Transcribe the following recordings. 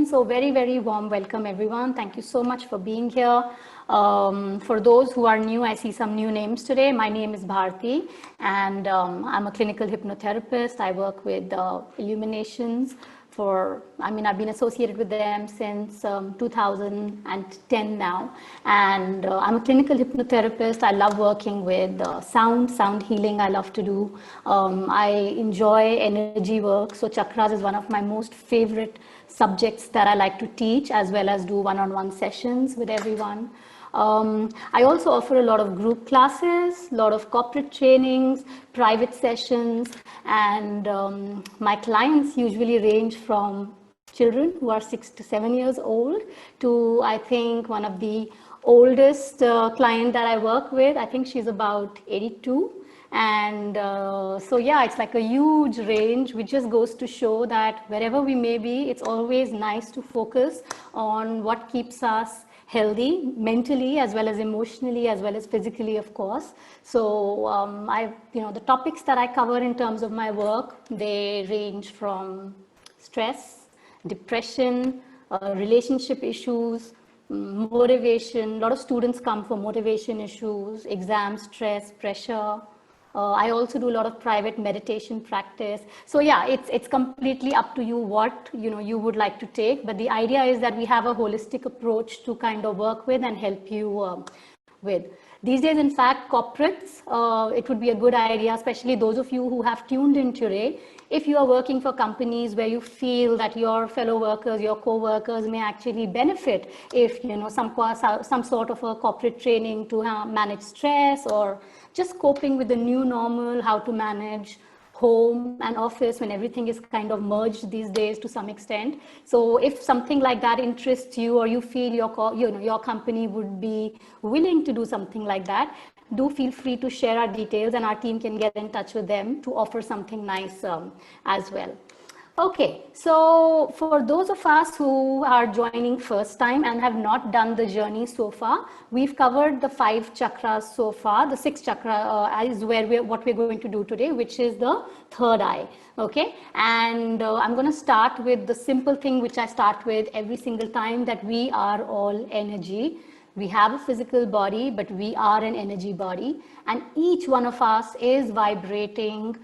session. So very warm welcome, everyone. Thank you so much for being here. For those who are new, I see some new names today. My name is Bharti, and I'm a clinical hypnotherapist. I work with Illuminations I've been associated with them since 2010 now. And I'm a clinical hypnotherapist. I love working with sound healing I love to do. I enjoy energy work. So chakras is one of my most favorite subjects that I like to teach, as well as do one-on-one sessions with everyone. I also offer a lot of group classes, a lot of corporate trainings, private sessions, and my clients usually range from children who are 6 to 7 years old to, I think, one of the oldest client that I work with. I think she's about 82. And so, yeah, it's like a huge range, which just goes to show that wherever we may be, it's always nice to focus on what keeps us healthy mentally, as well as emotionally, as well as physically, of course. So the topics that I cover in terms of my work, they range from stress, depression, relationship issues, motivation. A lot of students come for motivation issues, exam stress, pressure. I also do a lot of private meditation practice. So yeah, it's completely up to you what you would like to take. But the idea is that we have a holistic approach to kind of work with and help you with. These days, in fact, corporates, it would be a good idea, especially those of you who have tuned in today. If you are working for companies where you feel that your fellow workers, your co-workers may actually benefit if some sort of a corporate training to manage stress, or just coping with the new normal, how to manage home and office when everything is kind of merged these days to some extent. So if something like that interests you, or you feel your company would be willing to do something like that, do feel free to share our details, and our team can get in touch with them to offer something nice as well. Okay, so for those of us who are joining first time and have not done the journey so far, we've covered the 5 chakras so far. The 6th chakra is what we're going to do today, which is the third eye. Okay, and I'm going to start with the simple thing which I start with every single time, that we are all energy. We have a physical body, but we are an energy body, and each one of us is vibrating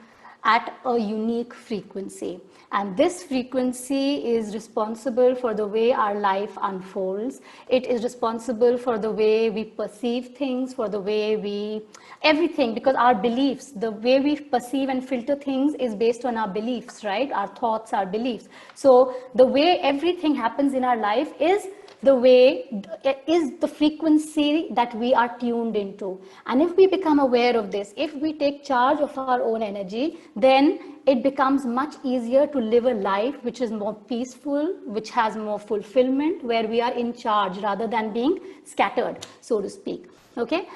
at a unique frequency. And this frequency is responsible for the way our life unfolds. It is responsible for the way we perceive things, for the way everything, because our beliefs, the way we perceive and filter things is based on our beliefs, right? Our thoughts, our beliefs. So the way everything happens in our life is the frequency that we are tuned into. And if we become aware of this, if we take charge of our own energy, then it becomes much easier to live a life which is more peaceful, which has more fulfillment, where we are in charge rather than being scattered, so to speak. Okay.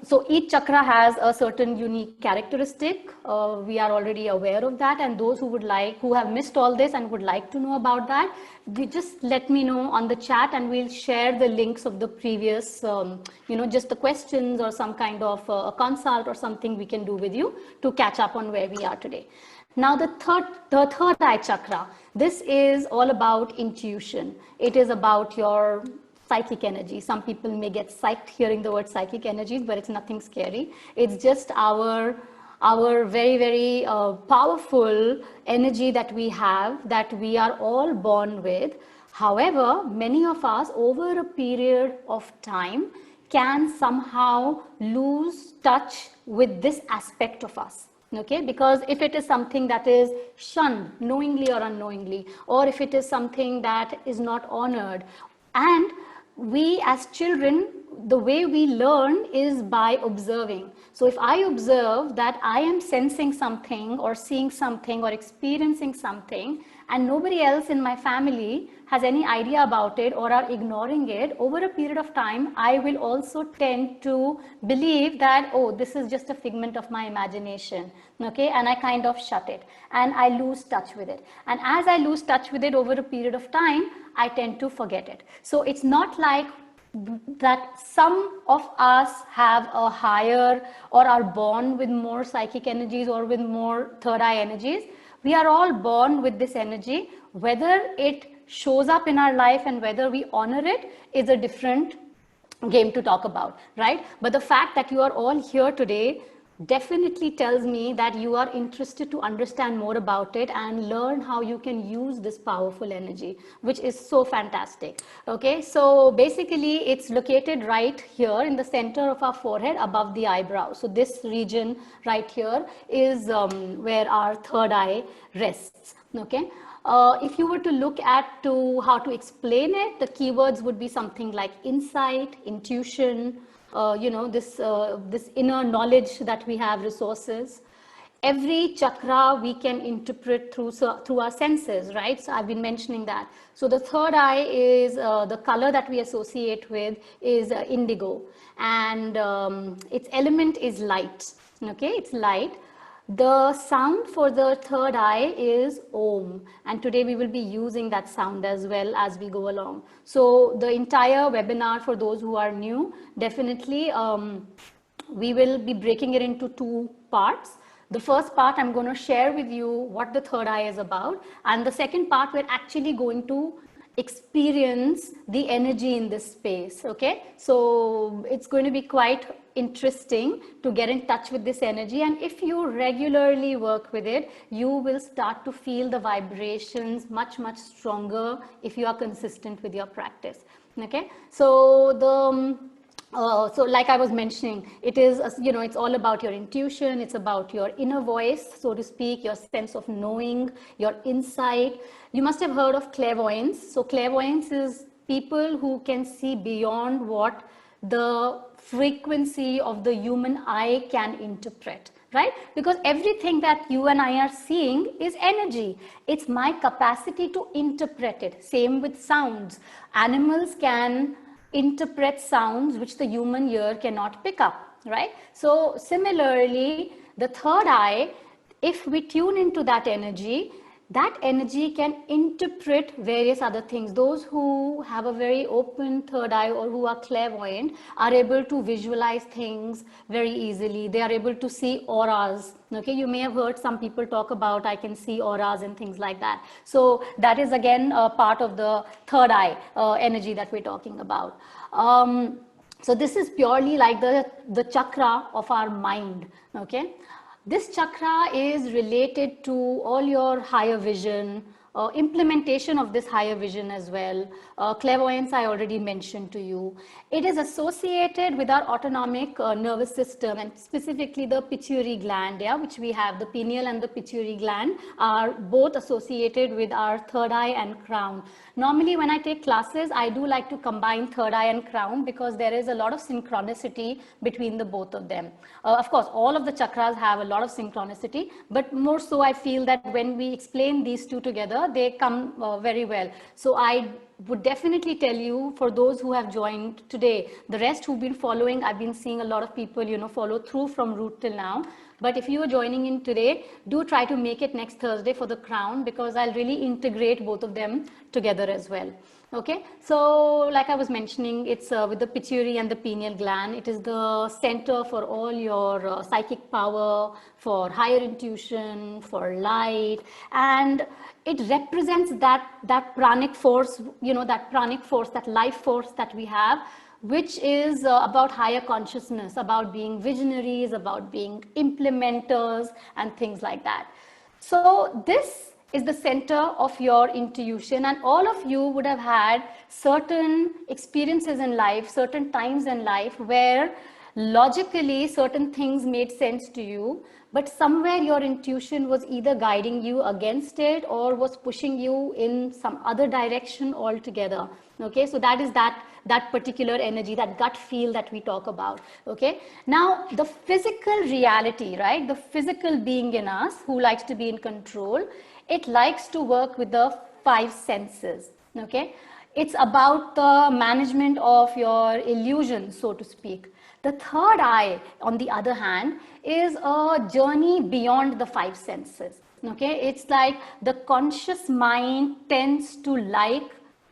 So each chakra has a certain unique characteristic. We are already aware of that, and those who have missed all this and would like to know about that, just let me know on the chat, and we'll share the links of the previous, just the questions or some kind of a consult or something we can do with you to catch up on where we are today. Now, the third eye chakra, this is all about intuition. It is about your psychic energy. Some people may get psyched hearing the word psychic energies, but it's nothing scary. It's just our very powerful energy that we have, that we are all born with. However, many of us over a period of time can somehow lose touch with this aspect of us. Okay, because if it is something that is shunned knowingly or unknowingly, or if it is something that is not honored, and we as children, the way we learn is by observing. So if I observe that I am sensing something or seeing something or experiencing something, and nobody else in my family has any idea about it or are ignoring it, over a period of time, I will also tend to believe that, oh, this is just a figment of my imagination. Okay, and I kind of shut it and I lose touch with it. And as I lose touch with it over a period of time, I tend to forget it. So it's not like that some of us have a higher or are born with more psychic energies or with more third eye energies. We are all born with this energy. Whether it shows up in our life and whether we honor it is a different game to talk about, right? But the fact that you are all here today definitely tells me that you are interested to understand more about it and learn how you can use this powerful energy, which is so fantastic. Okay, so basically it's located right here in the center of our forehead above the eyebrow. So this region right here is where our third eye rests. Okay, if you were to look at how to explain it, the keywords would be something like insight, intuition, this inner knowledge that we have, resources. Every chakra we can interpret through our senses, right? So I've been mentioning that. So the third eye is the color that we associate with is indigo, and its element is light. Okay, it's light. The sound for the third eye is Om, and today we will be using that sound as well as we go along. So the entire webinar, for those who are new, definitely we will be breaking it into two parts. The first part, I'm going to share with you what the third eye is about, and the second part, we're actually going to experience the energy in this space. Okay, so it's going to be quite interesting to get in touch with this energy, and if you regularly work with it, you will start to feel the vibrations much stronger if you are consistent with your practice. Okay, so so like I was mentioning, it is, it's all about your intuition, it's about your inner voice, so to speak, your sense of knowing, your insight. You must have heard of clairvoyance. So clairvoyance is people who can see beyond what the frequency of the human eye can interpret, right? Because everything that you and I are seeing is energy. It's my capacity to interpret it. Same with sounds. Animals can interpret sounds which the human ear cannot pick up, right? So similarly, the third eye, if we tune into that energy can interpret various other things. Those who have a very open third eye or who are clairvoyant are able to visualize things very easily. They are able to see auras. Okay, you may have heard some people talk about, I can see auras and things like that. So that is again a part of the third eye energy that we're talking about. So this is purely like the chakra of our mind. Okay. This chakra is related to all your higher vision, implementation of this higher vision as well. Clairvoyance I already mentioned to you. It is associated with our autonomic nervous system, and specifically the pituitary gland, yeah, which we have. The pineal and the pituitary gland are both associated with our third eye and crown. Normally when I take classes, I do like to combine third eye and crown because there is a lot of synchronicity between the both of them. Of course, all of the chakras have a lot of synchronicity, but more so I feel that when we explain these two together, they come very well. So I would definitely tell you, for those who have joined today, the rest who've been following, I've been seeing a lot of people, follow through from root till now. But if you are joining in today, do try to make it next Thursday for the crown, because I'll really integrate both of them together as well. Okay, so like I was mentioning, it's with the pituitary and the pineal gland. It is the center for all your psychic power, for higher intuition, for light, and it represents that pranic force, that pranic force, that life force that we have, which is about higher consciousness, about being visionaries, about being implementers, and things like that. So this is the center of your intuition, and all of you would have had certain experiences in life, certain times in life where logically certain things made sense to you, but somewhere your intuition was either guiding you against it or was pushing you in some other direction altogether. Okay, so that is that particular energy, that gut feel that we talk about. Okay, now the physical reality, right, the physical being in us who likes to be in control, it likes to work with the five senses. Okay, it's about the management of your illusion, so to speak. The third eye, on the other hand, is a journey beyond the five senses. Okay, it's like the conscious mind tends to like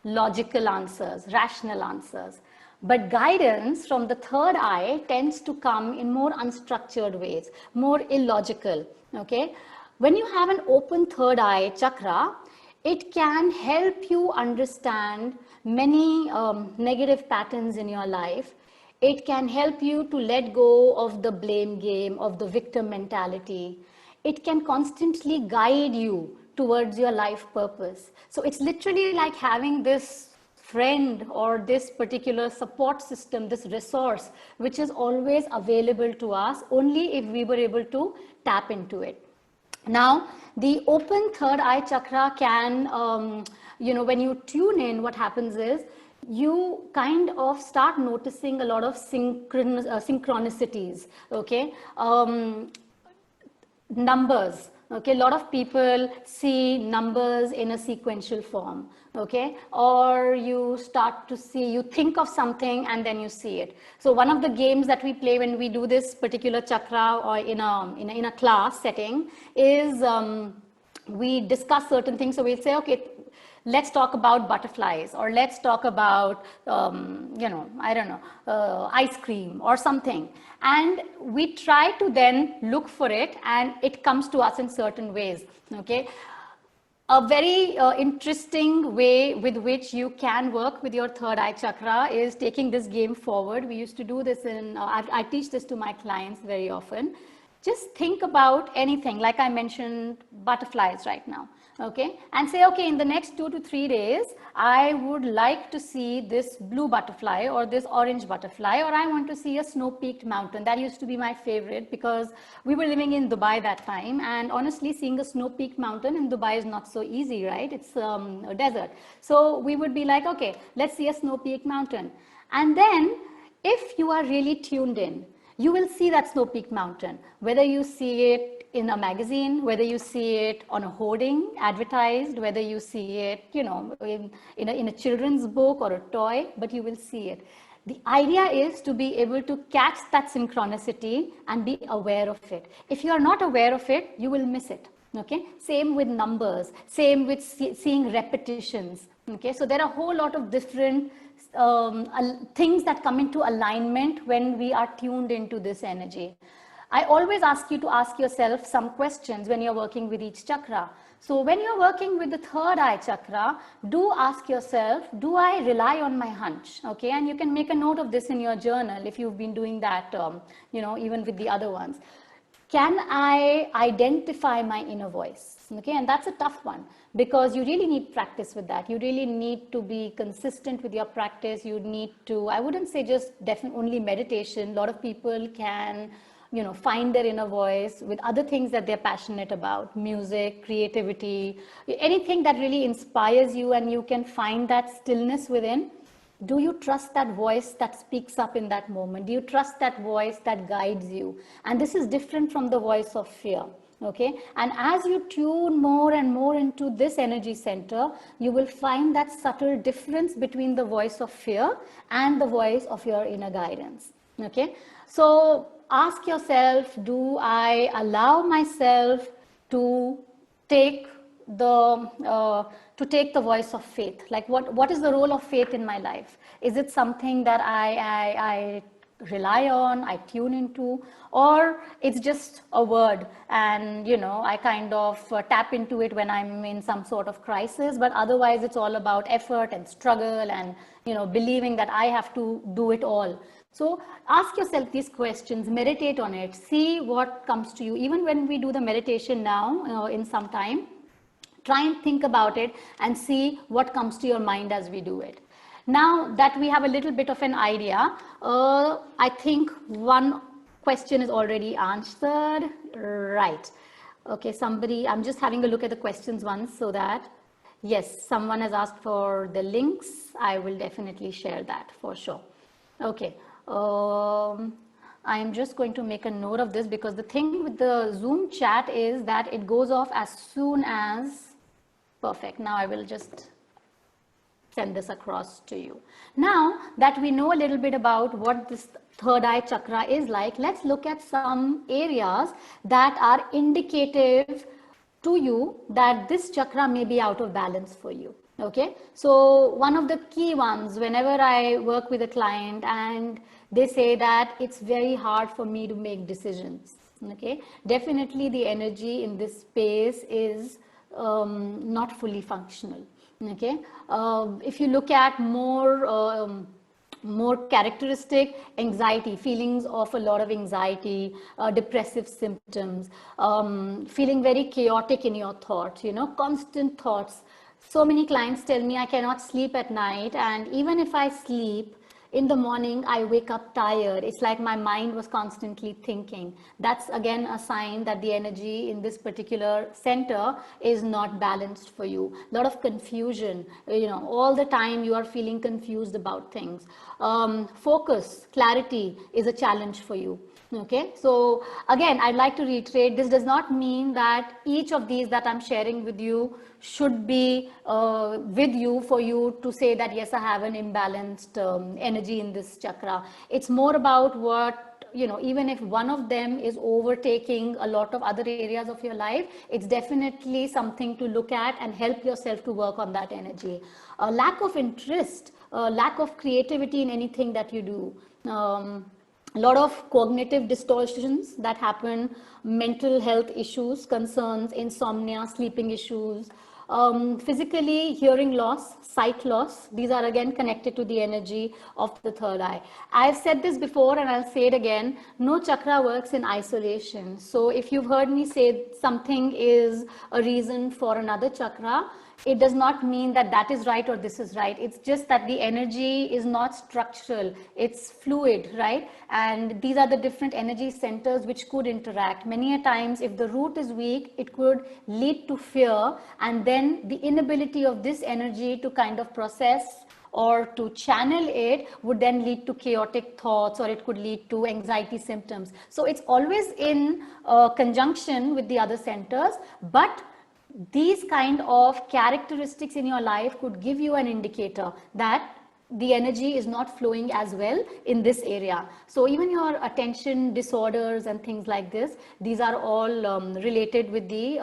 logical answers, rational answers. But guidance from the third eye tends to come in more unstructured ways, more illogical. Okay, When you have an open third eye chakra, it can help you understand many negative patterns in your life. It can help you to let go of the blame game, of the victim mentality. It can constantly guide you towards your life purpose. So it's literally like having this friend or this particular support system, this resource, which is always available to us only if we were able to tap into it. Now, the open third eye chakra can, when you tune in, what happens is you kind of start noticing a lot of synchronicities, okay? Numbers, okay? A lot of people see numbers in a sequential form, okay? Or you start to see, you think of something and then you see it. So one of the games that we play when we do this particular chakra or in a class setting is we discuss certain things. So we'll say, okay, let's talk about butterflies, or let's talk about, I don't know, ice cream or something. And we try to then look for it and it comes to us in certain ways, okay? A very interesting way with which you can work with your third eye chakra is taking this game forward. We used to do this I teach this to my clients very often. Just think about anything, like I mentioned, butterflies right now, okay? And say, okay, in the next 2 to 3 days, I would like to see this blue butterfly or this orange butterfly, or I want to see a snow-peaked mountain. That used to be my favorite because we were living in Dubai that time. And honestly, seeing a snow-peaked mountain in Dubai is not so easy, right? It's a desert. So we would be like, okay, let's see a snow-peaked mountain. And then if you are really tuned in, you will see that snow-peaked mountain, whether you see it in a magazine, whether you see it on a hoarding advertised, whether you see it, in a children's book or a toy, but you will see it. The idea is to be able to catch that synchronicity and be aware of it. If you are not aware of it, you will miss it. Okay. Same with numbers, same with seeing repetitions. Okay. So there are a whole lot of different things that come into alignment when we are tuned into this energy. I always ask you to ask yourself some questions when you're working with each chakra. So when you're working with the third eye chakra, do ask yourself, do I rely on my hunch? Okay, and you can make a note of this in your journal if you've been doing that, even with the other ones. Can I identify my inner voice? Okay, and that's a tough one because you really need practice with that. You really need to be consistent with your practice. You need to, I wouldn't say just only meditation. A lot of people can, find their inner voice with other things that they're passionate about, music, creativity, anything that really inspires you and you can find that stillness within. Do you trust that voice that speaks up in that moment? Do you trust that voice that guides you? And this is different from the voice of fear, okay? And as you tune more and more into this energy center, you will find that subtle difference between the voice of fear and the voice of your inner guidance, okay? So ask yourself, do I allow myself to take the voice of faith? Like what is the role of faith in my life? Is it something that I rely on, I tune into, or it's just a word and I kind of tap into it when I'm in some sort of crisis, but otherwise it's all about effort and struggle and believing that I have to do it all. So ask yourself these questions, meditate on it, see what comes to you. Even when we do the meditation now in some time, try and think about it and see what comes to your mind as we do it. Now that we have a little bit of an idea, I think one question is already answered. Right. Okay, I'm just having a look at the questions once so that, yes, someone has asked for the links. I will definitely share that for sure. Okay. I'm just going to make a note of this because the thing with the Zoom chat is that it goes off as soon as. Perfect. Now I will just send this across to you. Now that we know a little bit about what this third eye chakra is like, let's look at some areas that are indicative to you that this chakra may be out of balance for you. Okay, so one of the key ones, whenever I work with a client and they say that it's very hard for me to make decisions, Okay, definitely the energy in this space is not fully functional. Okay, if you look at more characteristic anxiety, feelings of a lot of anxiety, depressive symptoms, feeling very chaotic in your thoughts, you know, constant thoughts. So many clients tell me I cannot sleep at night, and even if I sleep, in the morning I wake up tired. It's like my mind was constantly thinking. That's again a sign that the energy in this particular center is not balanced for you. A lot of confusion, you know, all the time you are feeling confused about things. Focus, clarity is a challenge for you. Okay, so again, I'd like to reiterate, this does not mean that each of these that I'm sharing with you should be with you for you to say that, yes, I have an imbalanced energy in this chakra. It's more about what, you know, even if one of them is overtaking a lot of other areas of your life, it's definitely something to look at and help yourself to work on that energy. Lack of interest, lack of creativity in anything that you do. A lot of cognitive distortions that happen, mental health issues, concerns, insomnia, sleeping issues, physically hearing loss, sight loss. These are again connected to the energy of the third eye. I've said this before and I'll say it again, no chakra works in isolation. So if you've heard me say something is a reason for another chakra, it does not mean that that is right or this is right. It's just that the energy is not structural, it's fluid, right? And these are the different energy centers which could interact. Many a times if the root is weak, it could lead to fear, and then the inability of this energy to kind of process or to channel it would then lead to chaotic thoughts, or it could lead to anxiety symptoms. So it's always in conjunction with the other centers, but these kind of characteristics in your life could give you an indicator that the energy is not flowing as well in this area. So even your attention disorders and things like this, these are all related with the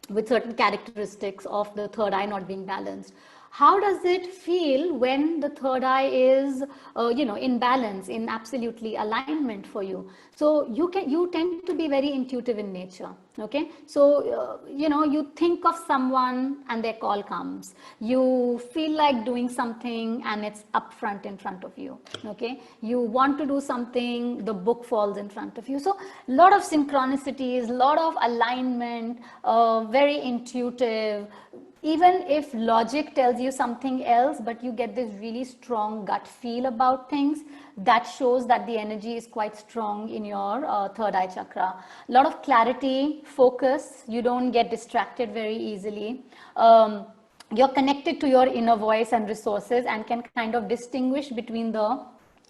with certain characteristics of the third eye not being balanced. How does it feel when the third eye is, you know, in balance, in absolutely alignment for you? So you tend to be very intuitive in nature. Okay, so you know, you think of someone and their call comes. You feel like doing something and it's up front in front of you. Okay, you want to do something, the book falls in front of you. So a lot of synchronicities, a lot of alignment, very intuitive. Even if logic tells you something else, but you get this really strong gut feel about things, that shows that the energy is quite strong in your third eye chakra. A lot of clarity, focus, you don't get distracted very easily. You're connected to your inner voice and resources and can kind of distinguish between the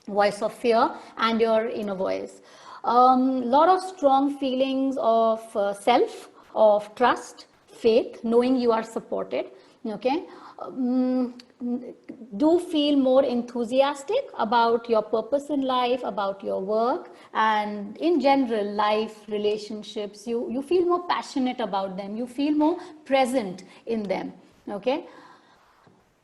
voice of fear and your inner voice. Lot of strong feelings of self, of trust, faith, knowing you are supported. Okay, do feel more enthusiastic about your purpose in life, about your work, and in general life, relationships. You feel more passionate about them, you feel more present in them. Okay,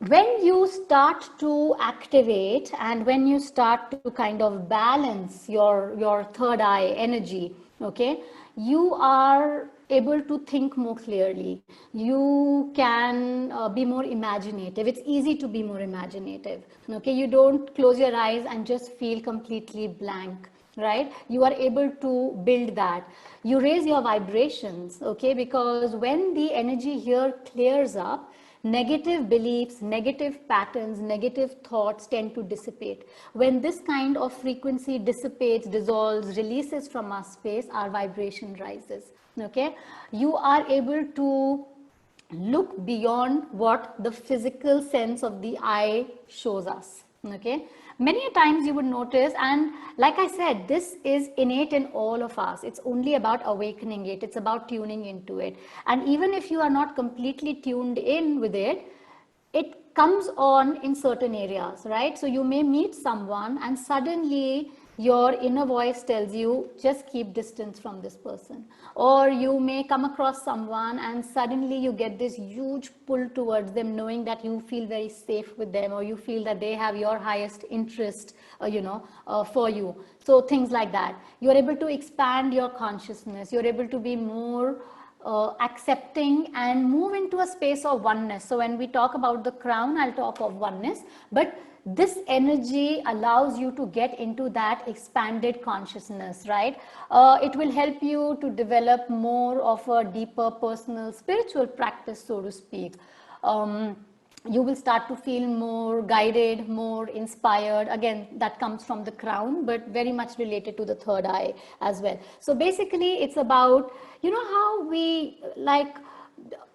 when you start to activate and when you start to kind of balance your third eye energy, okay, you are able to think more clearly. You can be more imaginative. It's easy to be more imaginative. Okay, you don't close your eyes and just feel completely blank, right? You are able to build that. You raise your vibrations, okay, because when the energy here clears up, negative beliefs, negative patterns, negative thoughts tend to dissipate. When this kind of frequency dissipates, dissolves, releases from our space, our vibration rises. Okay, you are able to look beyond what the physical sense of the eye shows us. Okay, many times you would notice, and like I said, this is innate in all of us. It's only about awakening it. It's about tuning into it. And even if you are not completely tuned in with it, it comes on in certain areas, right? So you may meet someone and suddenly your inner voice tells you just keep distance from this person. Or you may come across someone and suddenly you get this huge pull towards them, knowing that you feel very safe with them, or you feel that they have your highest interest, for you. So things like that. You're able to expand your consciousness. You're able to be more accepting and move into a space of oneness. So when we talk about the crown, I'll talk of oneness, but this energy allows you to get into that expanded consciousness, right? It will help you to develop more of a deeper personal spiritual practice, so to speak. You will start to feel more guided, more inspired. Again, that comes from the crown, but very much related to the third eye as well. So basically, it's about, how we, like,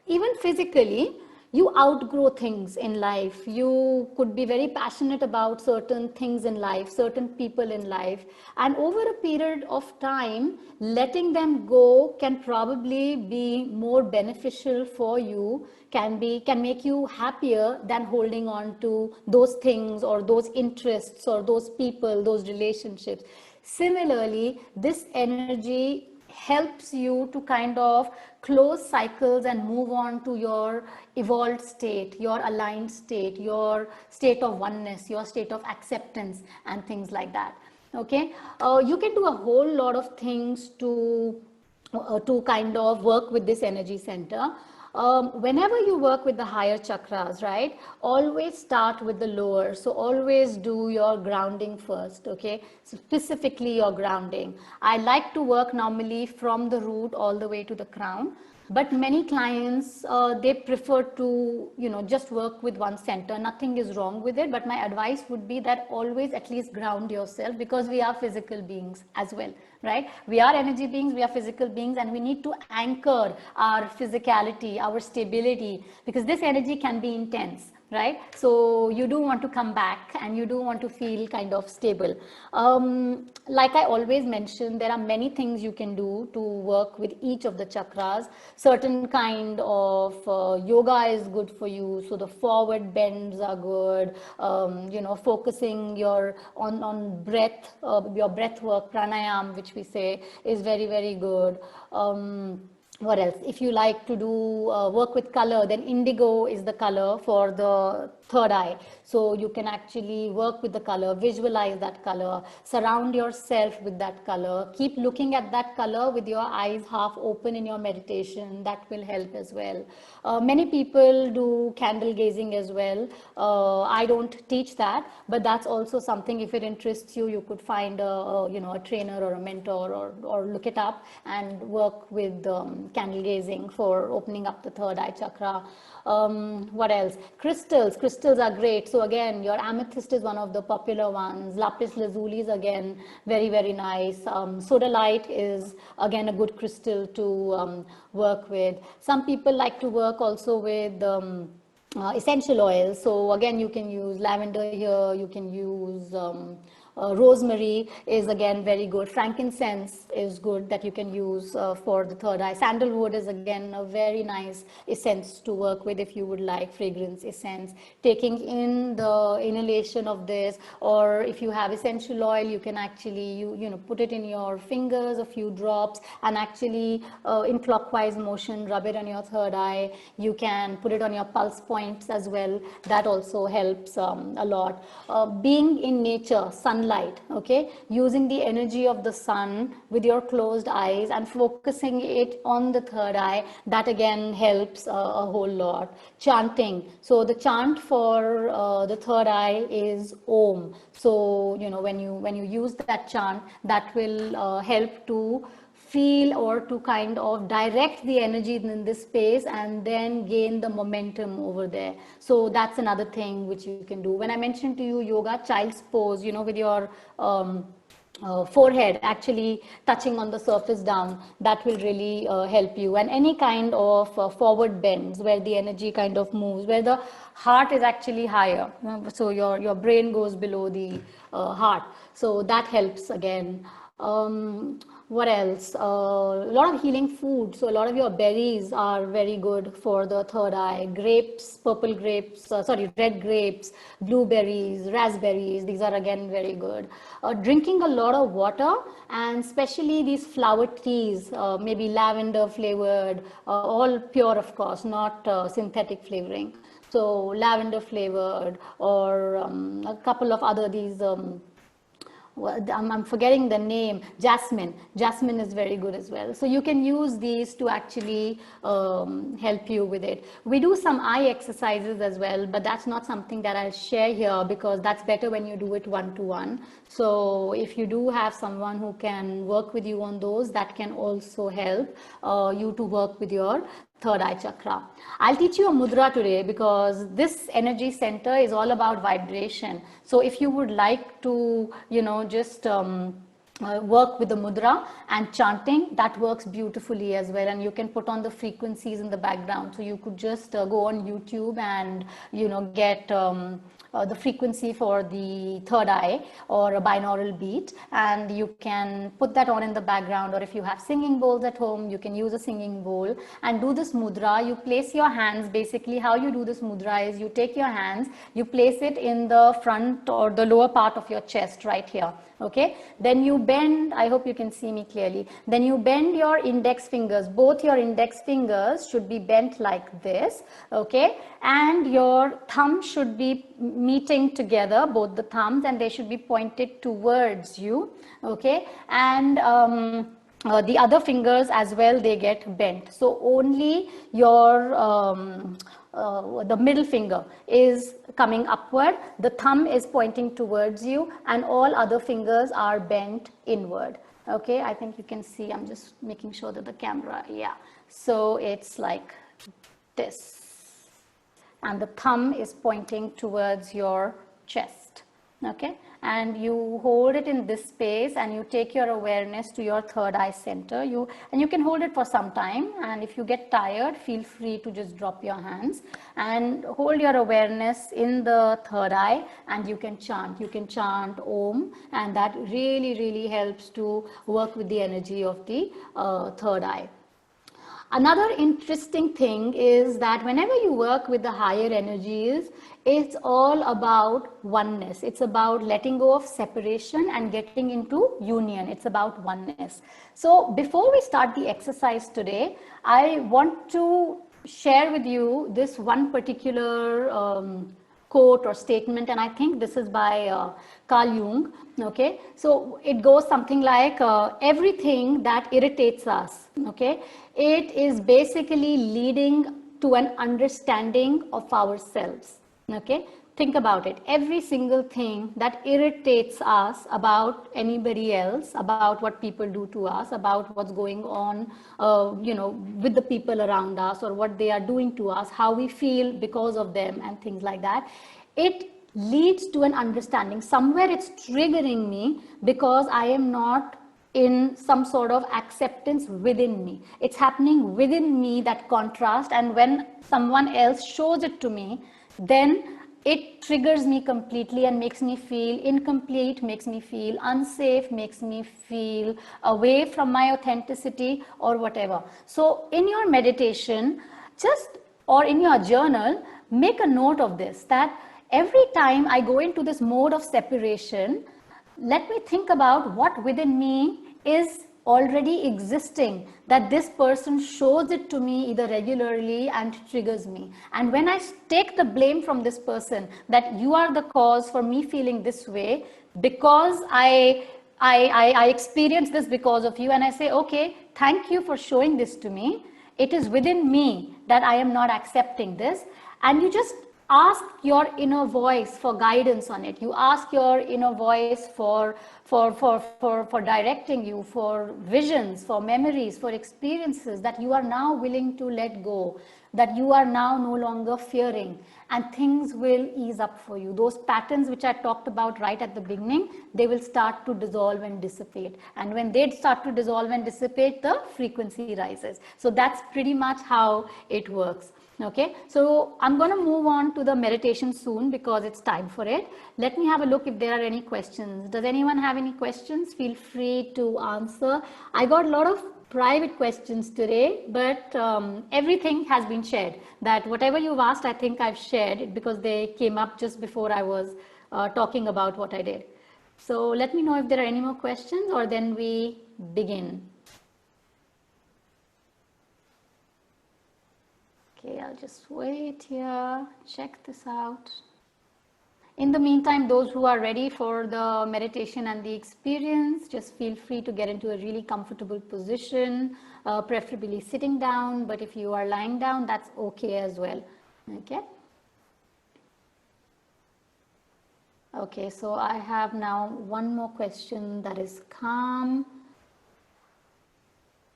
even physically, you outgrow things in life. You could be very passionate about certain things in life, certain people in life, and over a period of time, letting them go can probably be more beneficial for you, can make you happier than holding on to those things or those interests or those people, those relationships. Similarly, this energy helps you to kind of close cycles and move on to your evolved state, your aligned state, your state of oneness, your state of acceptance, and things like that. Okay, you can do a whole lot of things to kind of work with this energy center. Whenever you work with the higher chakras, right, always start with the lower. So always do your grounding first, okay? So specifically your grounding. I like to work normally from the root all the way to the crown. But many clients, they prefer to, just work with one center. Nothing is wrong with it. But my advice would be that always at least ground yourself, because we are physical beings as well, right? We are energy beings, we are physical beings, and we need to anchor our physicality, our stability, because this energy can be intense, right? So you do want to come back and you do want to feel kind of stable. Like I always mention, there are many things you can do to work with each of the chakras. Certain kind of yoga is good for you. So the forward bends are good. Focusing on breath, your breath work, pranayam, which we say, is very, very good. What else? If you like to do work with color, then indigo is the color for the third eye. So you can actually work with the color, visualize that color, surround yourself with that color, keep looking at that color with your eyes half open in your meditation. That will help as well. Many people do candle gazing as well. I don't teach that, but that's also something, if it interests you, you could find a trainer or a mentor, or look it up and work with candle gazing for opening up the third eye chakra. What else? Crystals are great. So again, your amethyst is one of the popular ones. Lapis lazuli is again very, very nice. Sodalite is again a good crystal to work with. Some people like to work also with essential oils. So again, you can use lavender here, you can use rosemary is again very good. Frankincense is good that you can use for the third eye. Sandalwood is again a very nice essence to work with if you would like fragrance essence. Taking in the inhalation of this, or if you have essential oil, you can actually put it in your fingers, a few drops, and actually in clockwise motion rub it on your third eye. You can put it on your pulse points as well. That also helps a lot. Being in nature, sunlight, okay, using the energy of the sun with your closed eyes and focusing it on the third eye, that again helps a whole lot. Chanting, so the chant for the third eye is Om. So when you use that chant, that will help to feel or to kind of direct the energy in this space and then gain the momentum over there. So that's another thing which you can do. When I mentioned to you yoga, child's pose, with your forehead actually touching on the surface down, that will really help you. And any kind of forward bends where the energy kind of moves, where the heart is actually higher, so your brain goes below the heart, so that helps again. What else? A lot of healing food. So a lot of your berries are very good for the third eye. Grapes, purple grapes, sorry, red grapes, blueberries, raspberries. These are again very good. Drinking a lot of water, and especially these flower teas, maybe lavender flavored, all pure of course, not synthetic flavoring. So lavender flavored, or a couple of other these I'm forgetting the name, jasmine. Jasmine is very good as well. So you can use these to actually help you with it. We do some eye exercises as well, but that's not something that I'll share here because that's better when you do it one-to-one. So if you do have someone who can work with you on those, that can also help you to work with your third eye chakra. I'll teach you a mudra today because this energy center is all about vibration. So if you would like to, just work with the mudra and chanting, that works beautifully as well, and you can put on the frequencies in the background. So you could just go on YouTube and get the frequency for the third eye or a binaural beat, and you can put that on in the background. Or if you have singing bowls at home, you can use a singing bowl and do this mudra. You place your hands, basically how you do this mudra is you take your hands, you place it in the front or the lower part of your chest right here. Okay, then you bend, I hope you can see me clearly, then you bend your index fingers. Both your index fingers should be bent like this, okay, and your thumb should be meeting together, both the thumbs, and they should be pointed towards you, okay, and the other fingers as well, they get bent. So only your the middle finger is coming upward, the thumb is pointing towards you, and all other fingers are bent inward. Okay, I think you can see, I'm just making sure that the camera, yeah. So it's like this, and the thumb is pointing towards your chest. Okay, and you hold it in this space and you take your awareness to your third eye center. You can hold it for some time, and if you get tired, feel free to just drop your hands and hold your awareness in the third eye, and you can chant Om, and that really helps to work with the energy of the third eye. Another interesting thing is that whenever you work with the higher energies, it's all about oneness. It's about letting go of separation and getting into union. It's about oneness. So before we start the exercise today, I want to share with you this one particular quote or statement, and I think this is by Carl Jung. Okay, so it goes something like, everything that irritates us, okay, it is basically leading to an understanding of ourselves. Okay, think about it. Every single thing that irritates us about anybody else, about what people do to us, about what's going on with the people around us, or what they are doing to us, how we feel because of them and things like that, it leads to an understanding. Somewhere it's triggering me because I am not in some sort of acceptance within me. It's happening within me, that contrast, and when someone else shows it to me, then it triggers me completely and makes me feel incomplete, makes me feel unsafe, makes me feel away from my authenticity or whatever. So in your meditation, or in your journal, make a note of this, that every time I go into this mode of separation, let me think about what within me is already existing, that this person shows it to me either regularly and triggers me. And when I take the blame from this person, that you are the cause for me feeling this way, because I experience this because of you, and I say, okay, thank you for showing this to me. It is within me that I am not accepting this. And you just ask your inner voice for guidance on it. You ask your inner voice for directing you, for visions, for memories, for experiences that you are now willing to let go, that you are now no longer fearing, and things will ease up for you. Those patterns which I talked about right at the beginning, they will start to dissolve and dissipate. And when they start to dissolve and dissipate, the frequency rises. So that's pretty much how it works. Okay, so I'm going to move on to the meditation soon because it's time for it. Let me have a look if there are any questions. Does anyone have any questions? Feel free to answer. I got a lot of private questions today, but everything has been shared. That whatever you've asked, I think I've shared it because they came up just before I was talking about what I did. So let me know if there are any more questions, or then we begin. Okay, I'll just wait here, check this out. In the meantime, those who are ready for the meditation and the experience, just feel free to get into a really comfortable position, preferably sitting down, but if you are lying down, that's okay as well. Okay. Okay, so I have now one more question that is calm.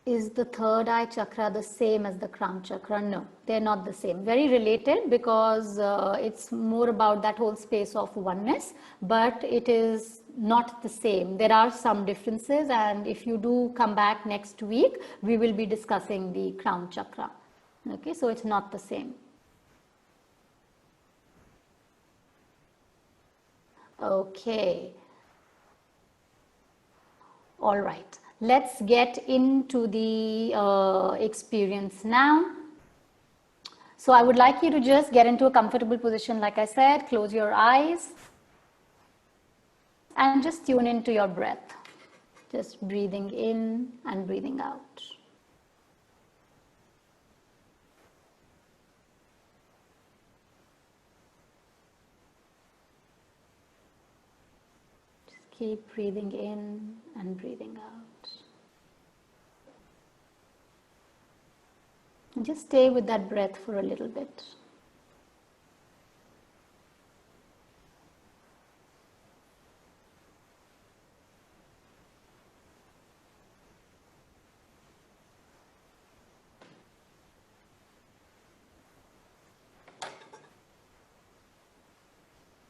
Is the third eye chakra the same as the crown chakra? No, they're not the same. Very related because it's more about that whole space of oneness, but it is not the same. There are some differences, and if you do come back next week, we will be discussing the crown chakra. Okay, so it's not the same. Okay. All right. Let's get into the experience now. So I would like you to just get into a comfortable position, like I said, close your eyes and just tune into your breath. Just breathing in and breathing out. Just keep breathing in and breathing out. And just stay with that breath for a little bit.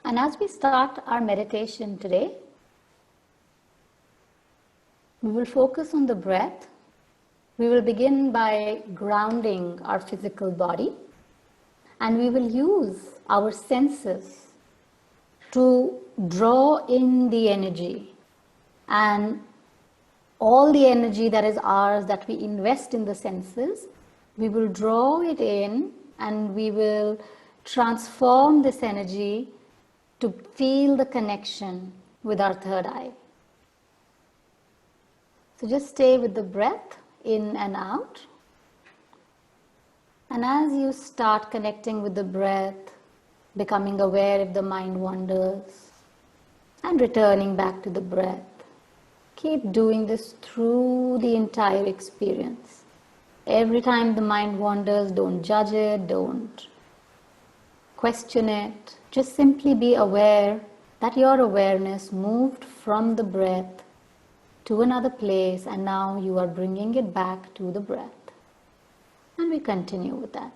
And as we start our meditation today, we will focus on the breath. We will begin by grounding our physical body, and we will use our senses to draw in the energy, and all the energy that is ours that we invest in the senses, we will draw it in and we will transform this energy to feel the connection with our third eye. So just stay with the breath in and out. And as you start connecting with the breath, becoming aware if the mind wanders, and returning back to the breath, keep doing this through the entire experience. Every time the mind wanders, don't judge it, don't question it. Just simply be aware that your awareness moved from the breath to another place, and now you are bringing it back to the breath. And we continue with that.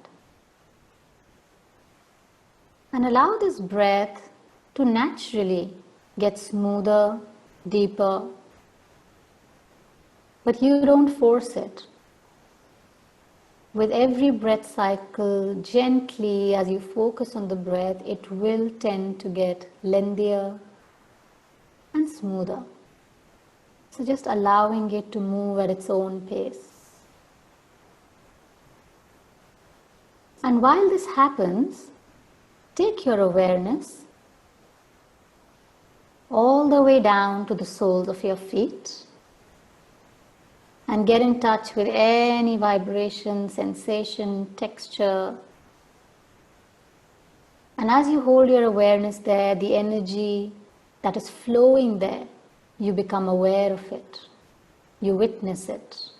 And allow this breath to naturally get smoother, deeper, but you don't force it. With every breath cycle, gently as you focus on the breath, it will tend to get lengthier and smoother. So just allowing it to move at its own pace. And while this happens, take your awareness all the way down to the soles of your feet and get in touch with any vibration, sensation, texture. And as you hold your awareness there, the energy that is flowing there, you become aware of it. You witness it.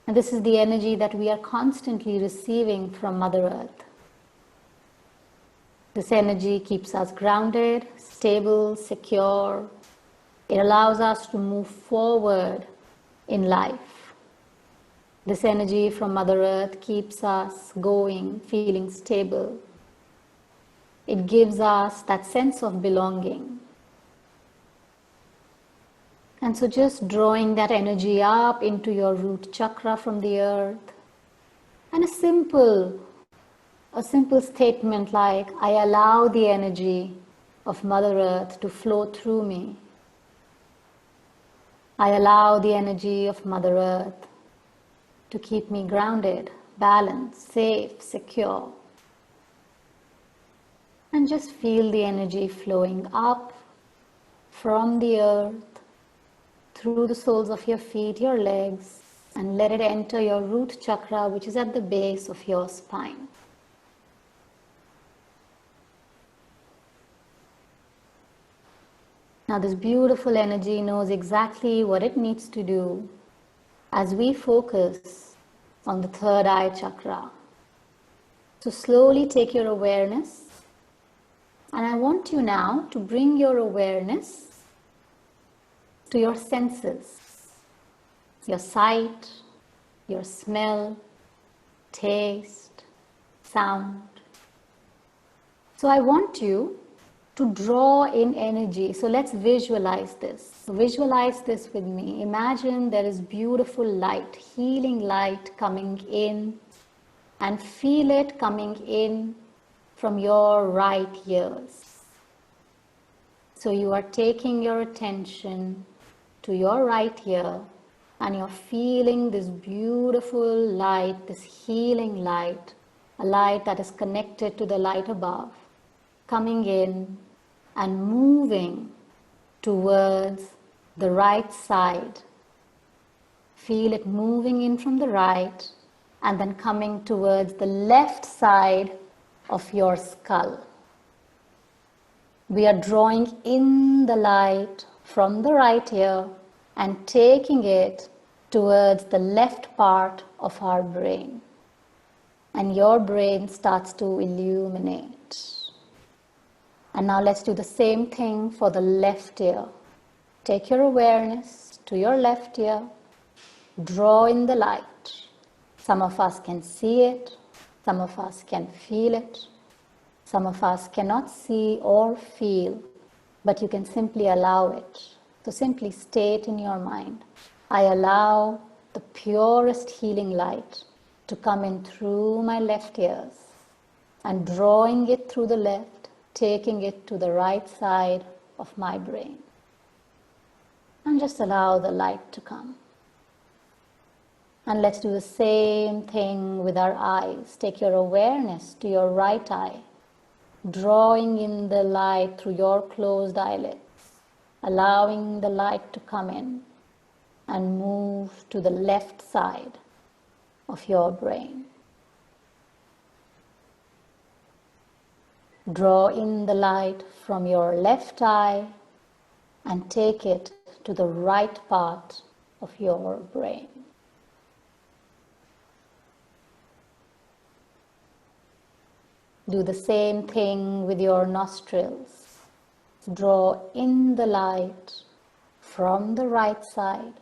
And this is the energy that we are constantly receiving from Mother Earth. This energy keeps us grounded, stable, secure. It allows us to move forward in life. This energy from Mother Earth keeps us going, feeling stable. It gives us that sense of belonging. And so just drawing that energy up into your root chakra from the earth. And a simple A simple statement like, I allow the energy of Mother Earth to flow through me. I allow the energy of Mother Earth to keep me grounded, balanced, safe, secure. And just feel the energy flowing up from the earth, through the soles of your feet, your legs, and let it enter your root chakra, which is at the base of your spine. Now this beautiful energy knows exactly what it needs to do as we focus on the third eye chakra. So slowly take your awareness, and I want you now to bring your awareness to your senses, your sight, your smell, taste, sound. So I want you to draw in energy. So let's visualize this. Visualize this with me. Imagine there is beautiful light, healing light coming in, and feel it coming in from your right ears. So you are taking your attention to your right ear, and you're feeling this beautiful light, this healing light, a light that is connected to the light above, coming in and moving towards the right side. Feel it moving in from the right and then coming towards the left side of your skull. We are drawing in the light from the right ear and taking it towards the left part of our brain. And your brain starts to illuminate. And now let's do the same thing for the left ear. Take your awareness to your left ear. Draw in the light. Some of us can see it. Some of us can feel it. Some of us cannot see or feel, but you can simply allow it. So simply state in your mind, I allow the purest healing light to come in through my left ears, and drawing it through the left, taking it to the right side of my brain. And just allow the light to come. And let's do the same thing with our eyes. Take your awareness to your right eye, drawing in the light through your closed eyelids, allowing the light to come in and move to the left side of your brain. Draw in the light from your left eye and take it to the right part of your brain. Do the same thing with your nostrils. Draw in the light from the right side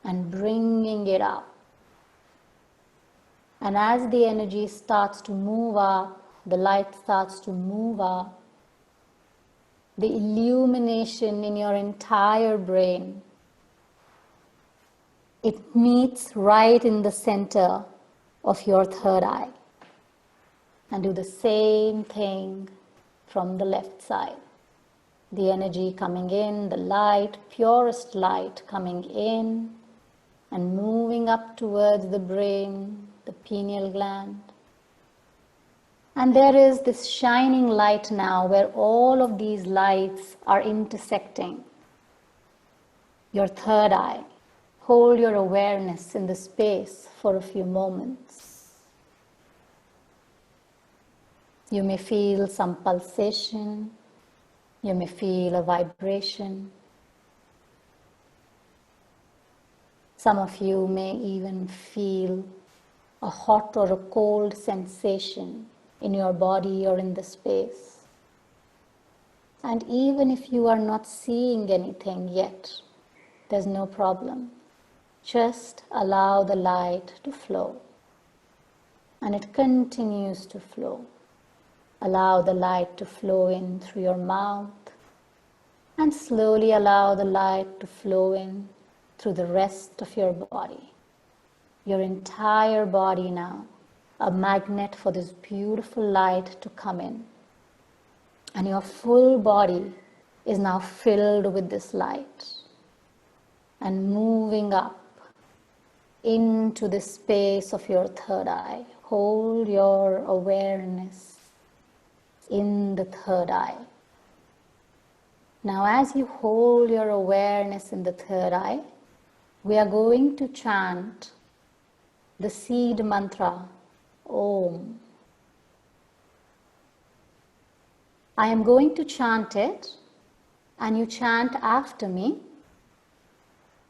and bringing it up. And as the energy starts to move up, the light starts to move up, the illumination in your entire brain, it meets right in the center of your third eye. And do the same thing from the left side. The energy coming in, the light, purest light coming in and moving up towards the brain, the pineal gland. And there is this shining light now where all of these lights are intersecting. Your third eye. Hold your awareness in the space for a few moments. You may feel some pulsation. You may feel a vibration. Some of you may even feel a hot or a cold sensation in your body or in the space. And even if you are not seeing anything yet, there's no problem. Just allow the light to flow. And it continues to flow. Allow the light to flow in through your mouth, and slowly allow the light to flow in through the rest of your body. Your entire body now a magnet for this beautiful light to come in. And your full body is now filled with this light and moving up into the space of your third eye. Hold your awareness in the third eye. Now, as you hold your awareness in the third eye, we are going to chant the seed mantra, Om. I am going to chant it, and you chant after me.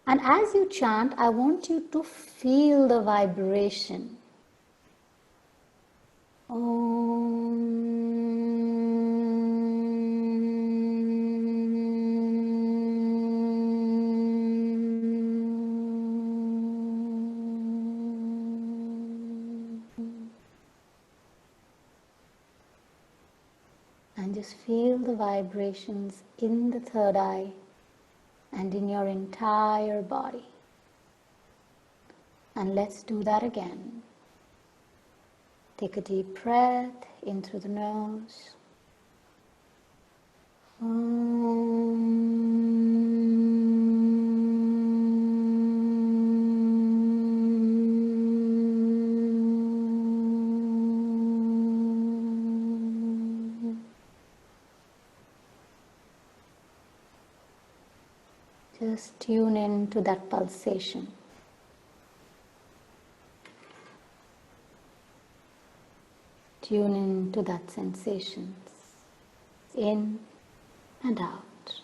And as you chant, I want you to feel the vibration. And just feel the vibrations in the third eye and in your entire body. And let's do that again. Take a deep breath in through the nose. Just tune in to that pulsation. Tune in to that sensations, in and out.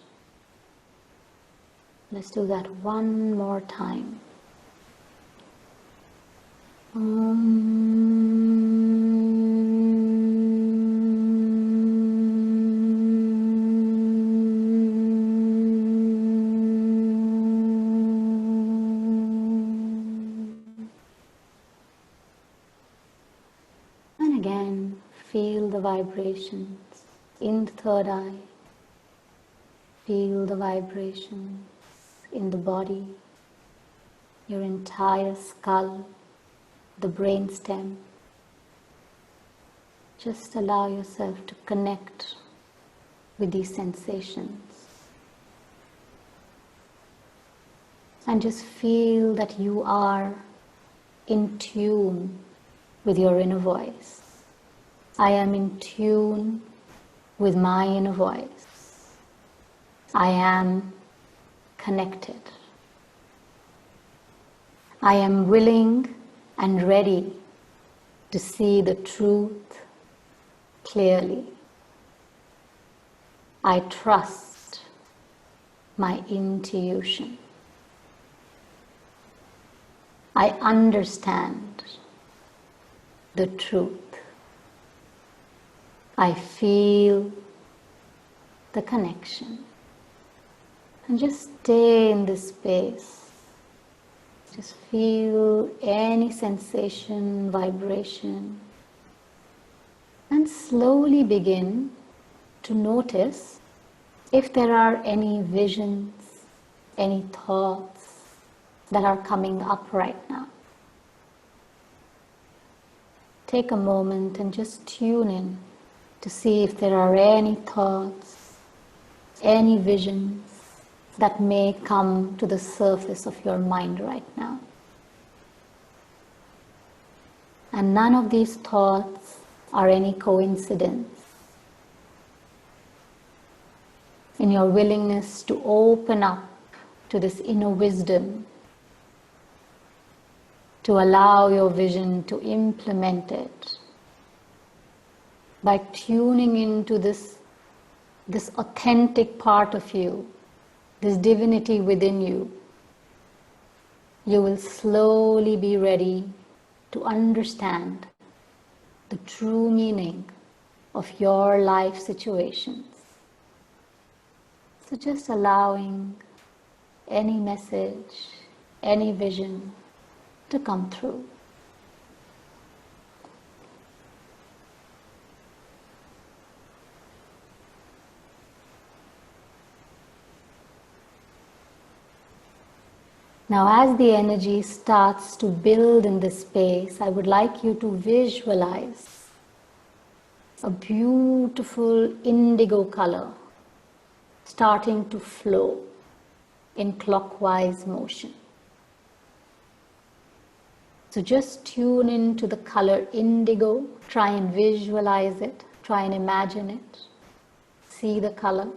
Let's do that one more time. Again, feel the vibrations in the third eye. Feel the vibrations in the body, your entire skull, the brainstem. Just allow yourself to connect with these sensations. And just feel that you are in tune with your inner voice. I am in tune with my inner voice. I am connected. I am willing and ready to see the truth clearly. I trust my intuition. I understand the truth. I feel the connection. And just stay in this space. Just feel any sensation, vibration. And slowly begin to notice if there are any visions, any thoughts that are coming up right now. Take a moment and just tune in to see if there are any thoughts, any visions that may come to the surface of your mind right now. And none of these thoughts are any coincidence. In your willingness to open up to this inner wisdom, to allow your vision to implement it, by tuning into this authentic part of you, this divinity within you, you will slowly be ready to understand the true meaning of your life situations. So just allowing any message, any vision to come through. Now, as the energy starts to build in this space, I would like you to visualize a beautiful indigo color starting to flow in clockwise motion. So just tune into the color indigo, try and visualize it, try and imagine it, see the color,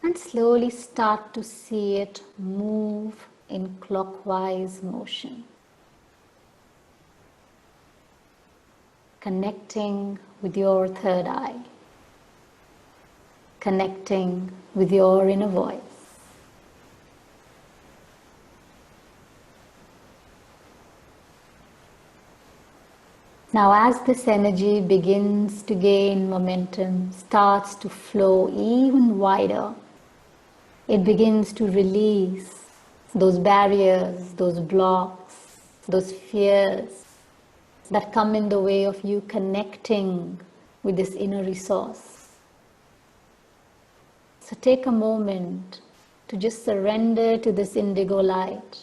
and slowly start to see it move in clockwise motion. Connecting with your third eye, connecting with your inner voice. Now, as this energy begins to gain momentum, starts to flow even wider, it begins to release those barriers, those blocks, those fears that come in the way of you connecting with this inner resource. So take a moment to just surrender to this indigo light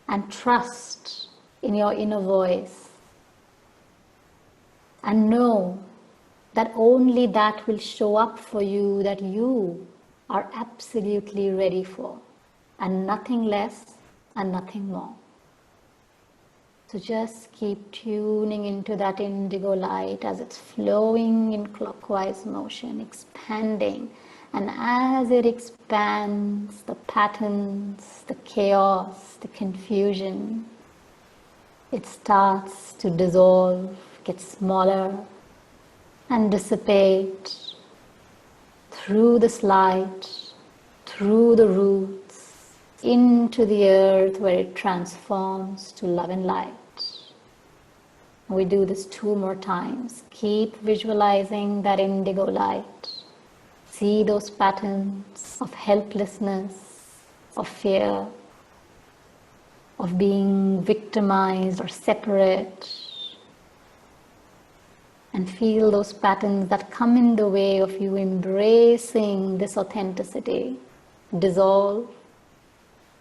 and trust in your inner voice. And know that only that will show up for you that you are absolutely ready for, and nothing less and nothing more. So just keep tuning into that indigo light as it's flowing in clockwise motion, expanding. And as it expands, the patterns, the chaos, the confusion, it starts to dissolve, get smaller, and dissipate through this light, through the roots, into the earth where it transforms to love and light. We do this 2 more times. Keep visualizing that indigo light. See those patterns of helplessness, of fear, of being victimized or separate. And feel those patterns that come in the way of you embracing this authenticity dissolve,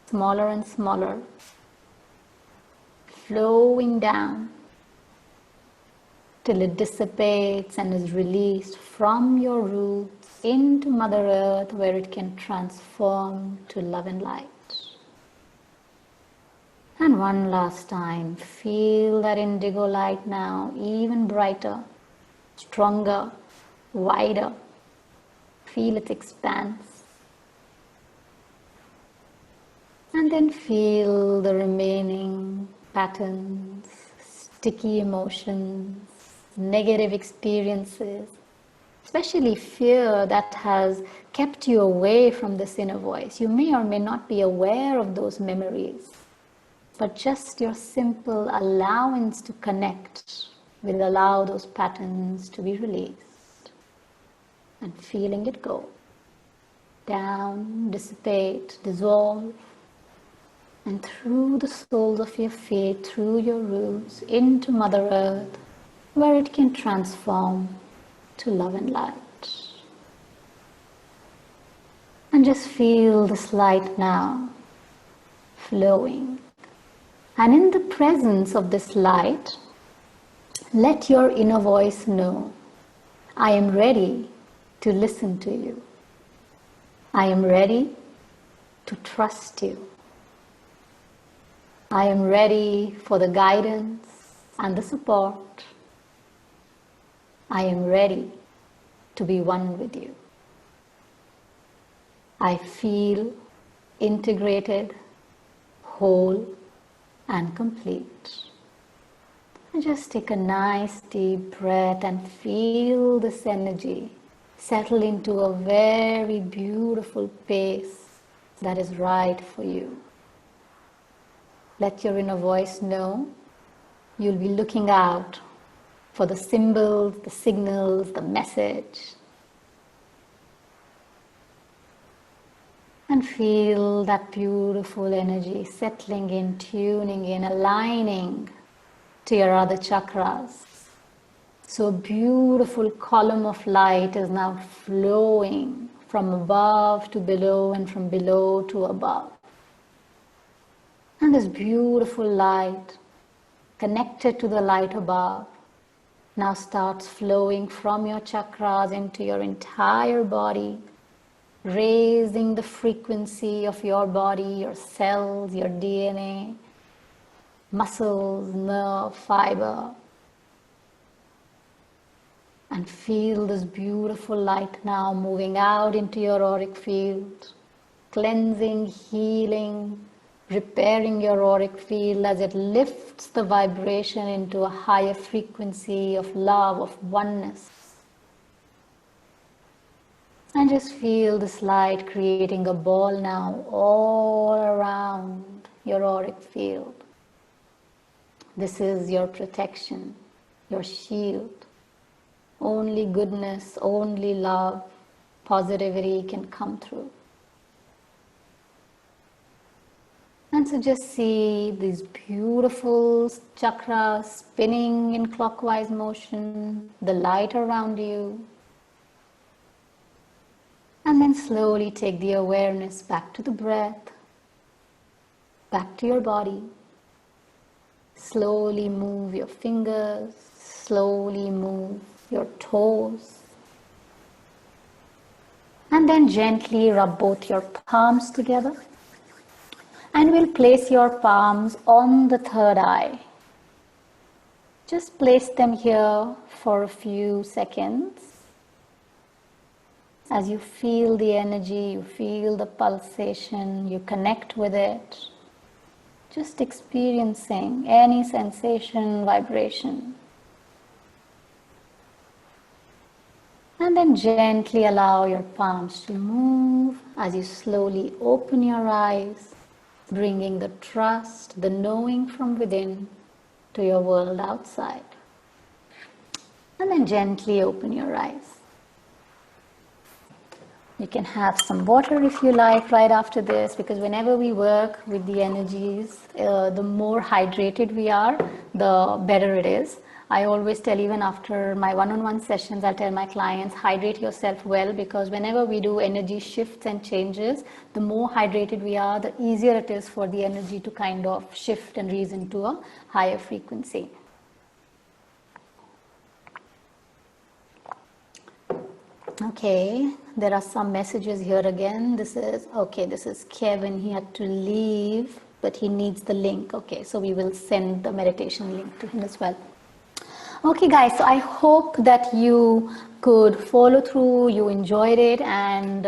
smaller and smaller, flowing down till it dissipates and is released from your roots into Mother Earth, where it can transform to love and light. And one last time, feel that indigo light now even brighter, stronger, wider. Feel its expanse. And then feel the remaining patterns, sticky emotions, negative experiences, especially fear that has kept you away from this inner voice. You may or may not be aware of those memories, but just your simple allowance to connect will allow those patterns to be released, and feeling it go down, dissipate, dissolve, and through the soles of your feet, through your roots, into Mother Earth, where it can transform to love and light. And just feel this light now flowing. And in the presence of this light, let your inner voice know, I am ready to listen to you. I am ready to trust you. I am ready for the guidance and the support. I am ready to be one with you. I feel integrated, whole, and complete. And just take a nice deep breath and feel this energy settle into a very beautiful pace that is right for you. Let your inner voice know you'll be looking out for the symbols, the signals, the message. And feel that beautiful energy settling in, tuning in, aligning to your other chakras. So a beautiful column of light is now flowing from above to below and from below to above. And this beautiful light, connected to the light above, now starts flowing from your chakras into your entire body, raising the frequency of your body, your cells, your DNA, muscles, nerve, fiber. And feel this beautiful light now moving out into your auric field, cleansing, healing, repairing your auric field as it lifts the vibration into a higher frequency of love, of oneness. And just feel this light creating a ball now all around your auric field. This is your protection, your shield. Only goodness, only love, positivity can come through. And so just see these beautiful chakras spinning in clockwise motion, the light around you. And then slowly take the awareness back to the breath, back to your body. Slowly move your fingers, slowly move your toes. And then gently rub both your palms together. And we'll place your palms on the third eye. Just place them here for a few seconds. As you feel the energy, you feel the pulsation, you connect with it. Just experiencing any sensation, vibration. And then gently allow your palms to move as you slowly open your eyes, bringing the trust, the knowing from within to your world outside. And then gently open your eyes. You can have some water if you like right after this, because whenever we work with the energies, the more hydrated we are, the better it is. I always tell, even after my one-on-one sessions, I'll tell my clients, hydrate yourself well, because whenever we do energy shifts and changes, the more hydrated we are, the easier it is for the energy to kind of shift and raise into a higher frequency. Okay, there are some messages here again. This is Kevin. He had to leave, but he needs the link. Okay, so we will send the meditation link to him as well. Okay guys, so I hope that you could follow through, you enjoyed it, and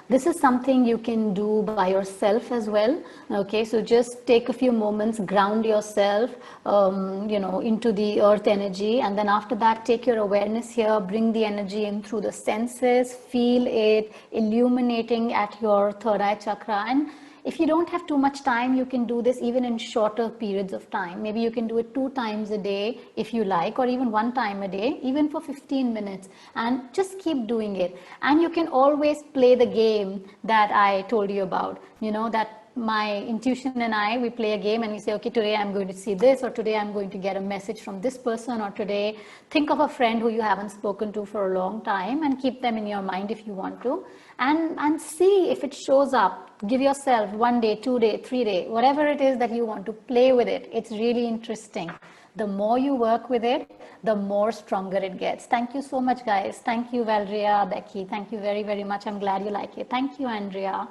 this is something you can do by yourself as well. Okay, so just take a few moments, ground yourself, into the earth energy, and then after that, take your awareness here, bring the energy in through the senses, feel it illuminating at your third eye chakra. And if you don't have too much time, you can do this even in shorter periods of time. Maybe you can do it 2 times a day if you like, or even 1 time a day, even for 15 minutes, and just keep doing it. And you can always play the game that I told you about, that my intuition and I, we play a game and we say, okay, today I'm going to see this, or today I'm going to get a message from this person, or today think of a friend who you haven't spoken to for a long time and keep them in your mind if you want to, and see if it shows up. Give yourself 1 day, 2 day, 3 day, whatever it is that you want to play with it. It's really interesting. The more you work with it, the more stronger it gets. Thank you so much, guys. Thank you, Valeria, Becky. Thank you very, very much. I'm glad you like it. Thank you, Andrea.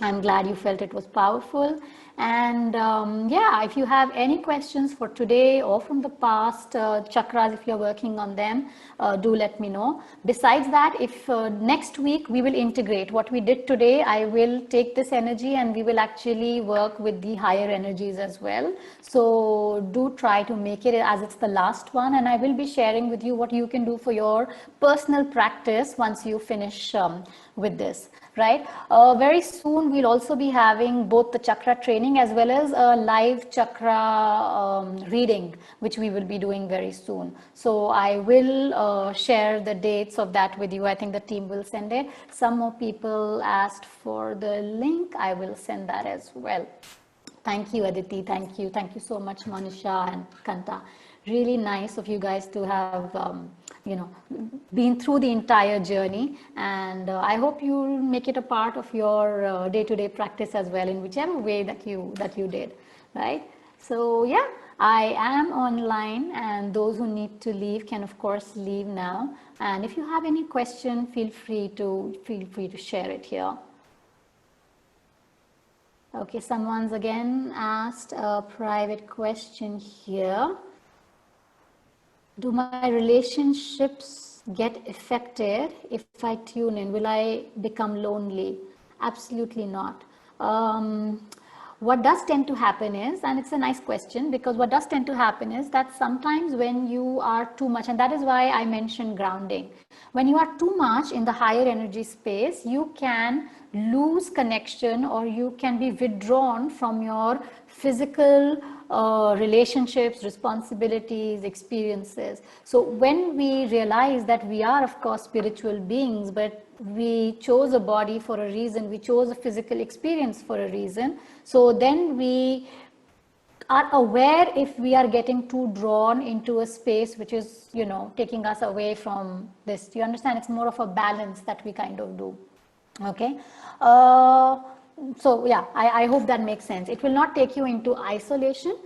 I'm glad you felt it was powerful. And if you have any questions for today or from the past chakras, if you're working on them, do let me know. Besides that, if next week we will integrate what we did today, I will take this energy and we will actually work with the higher energies as well. So do try to make it as it's the last one, and I will be sharing with you what you can do for your personal practice once you finish with this. Right? Very soon we'll also be having both the chakra training as well as a live chakra reading, which we will be doing very soon. So I will share the dates of that with you. I think the team will send it. Some more people asked for the link. I will send that as well. Thank you, Aditi. Thank you. Thank you so much, Monisha and Kanta. really nice of you guys to have, been through the entire journey. And I hope you make it a part of your day-to-day practice as well, in whichever way that you did, right? So yeah, I am online, and those who need to leave can of course leave now. And if you have any question, feel free to share it here. Okay, someone's again asked a private question here. Do my relationships get affected if I tune in? Will I become lonely? Absolutely not. What does tend to happen is, and it's a nice question, because what does tend to happen is that sometimes when you are too much, and that is why I mentioned grounding, when you are too much in the higher energy space, you can lose connection, or you can be withdrawn from your physical relationships, responsibilities, experiences. So when we realize that we are of course spiritual beings, but we chose a body for a reason, we chose a physical experience for a reason, so then we are aware if we are getting too drawn into a space which is, taking us away from this. Do you understand? It's more of a balance that we kind of do. Okay. So yeah, I hope that makes sense. It will not take you into isolation.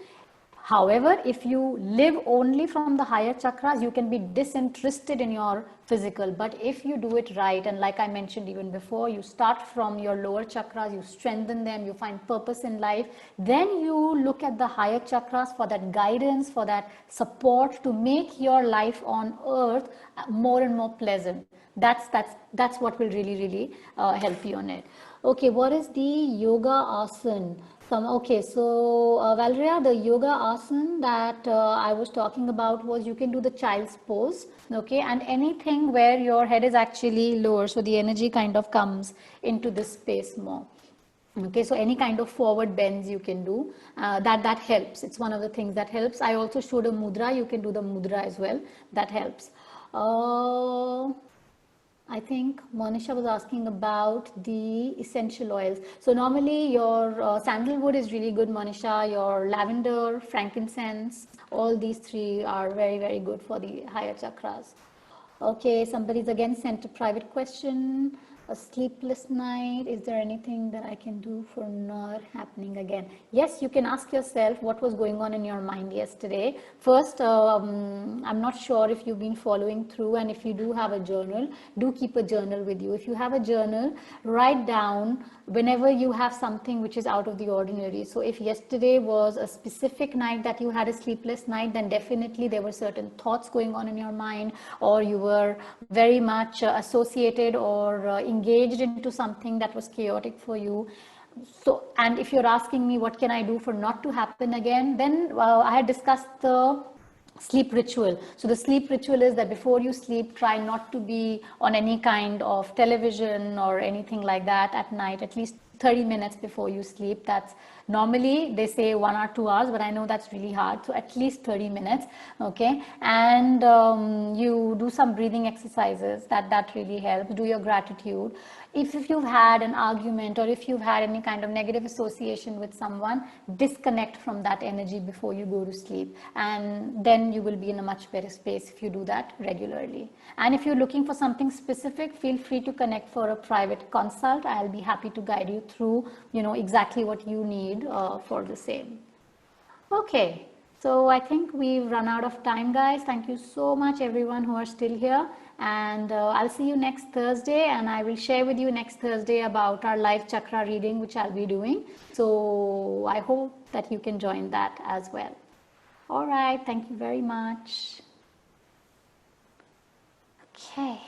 However, if you live only from the higher chakras, you can be disinterested in your physical. But if you do it right, and like I mentioned even before, you start from your lower chakras, you strengthen them, you find purpose in life, then you look at the higher chakras for that guidance, for that support to make your life on earth more and more pleasant. That's what will really help you on it. Okay, what is the yoga asana? Okay, so Valeria, the yoga asana that I was talking about was, you can do the child's pose, okay, and anything where your head is actually lower, so the energy kind of comes into this space more. Okay, so any kind of forward bends you can do, that helps. It's one of the things that helps. I also showed a mudra. You can do the mudra as well. That helps. I think Monisha was asking about the essential oils. So normally your sandalwood is really good, Monisha. Your lavender, frankincense, all these three are very good for the higher chakras. Okay, somebody's again sent a private question. A sleepless night, is there anything that I can do for not happening again? Yes, you can ask yourself what was going on in your mind yesterday. First, I'm not sure if you've been following through, and if you do have a journal, do keep a journal with you. If you have a journal, write down whenever you have something which is out of the ordinary. So if yesterday was a specific night that you had a sleepless night, then definitely there were certain thoughts going on in your mind, or you were very much associated or engaged into something that was chaotic for you. So, and if you're asking me what can I do for not to happen again, then I had discussed the sleep ritual. So the sleep ritual is that before you sleep, try not to be on any kind of television or anything like that at night, at least 30 minutes before you sleep. That's normally they say 1 or 2 hours, but I know that's really hard. So at least 30 minutes. Okay. And you do some breathing exercises that really helps. Do your gratitude. If you've had an argument, or if you've had any kind of negative association with someone, disconnect from that energy before you go to sleep, and then you will be in a much better space if you do that regularly. And if you're looking for something specific, feel free to connect for a private consult. I'll be happy to guide you through, exactly what you need for the same. Okay, so I think we've run out of time, guys. Thank you so much, everyone who are still here. And I'll see you next Thursday, and I will share with you next Thursday about our live chakra reading, which I'll be doing. So I hope that you can join that as well. All right, thank you very much. Okay.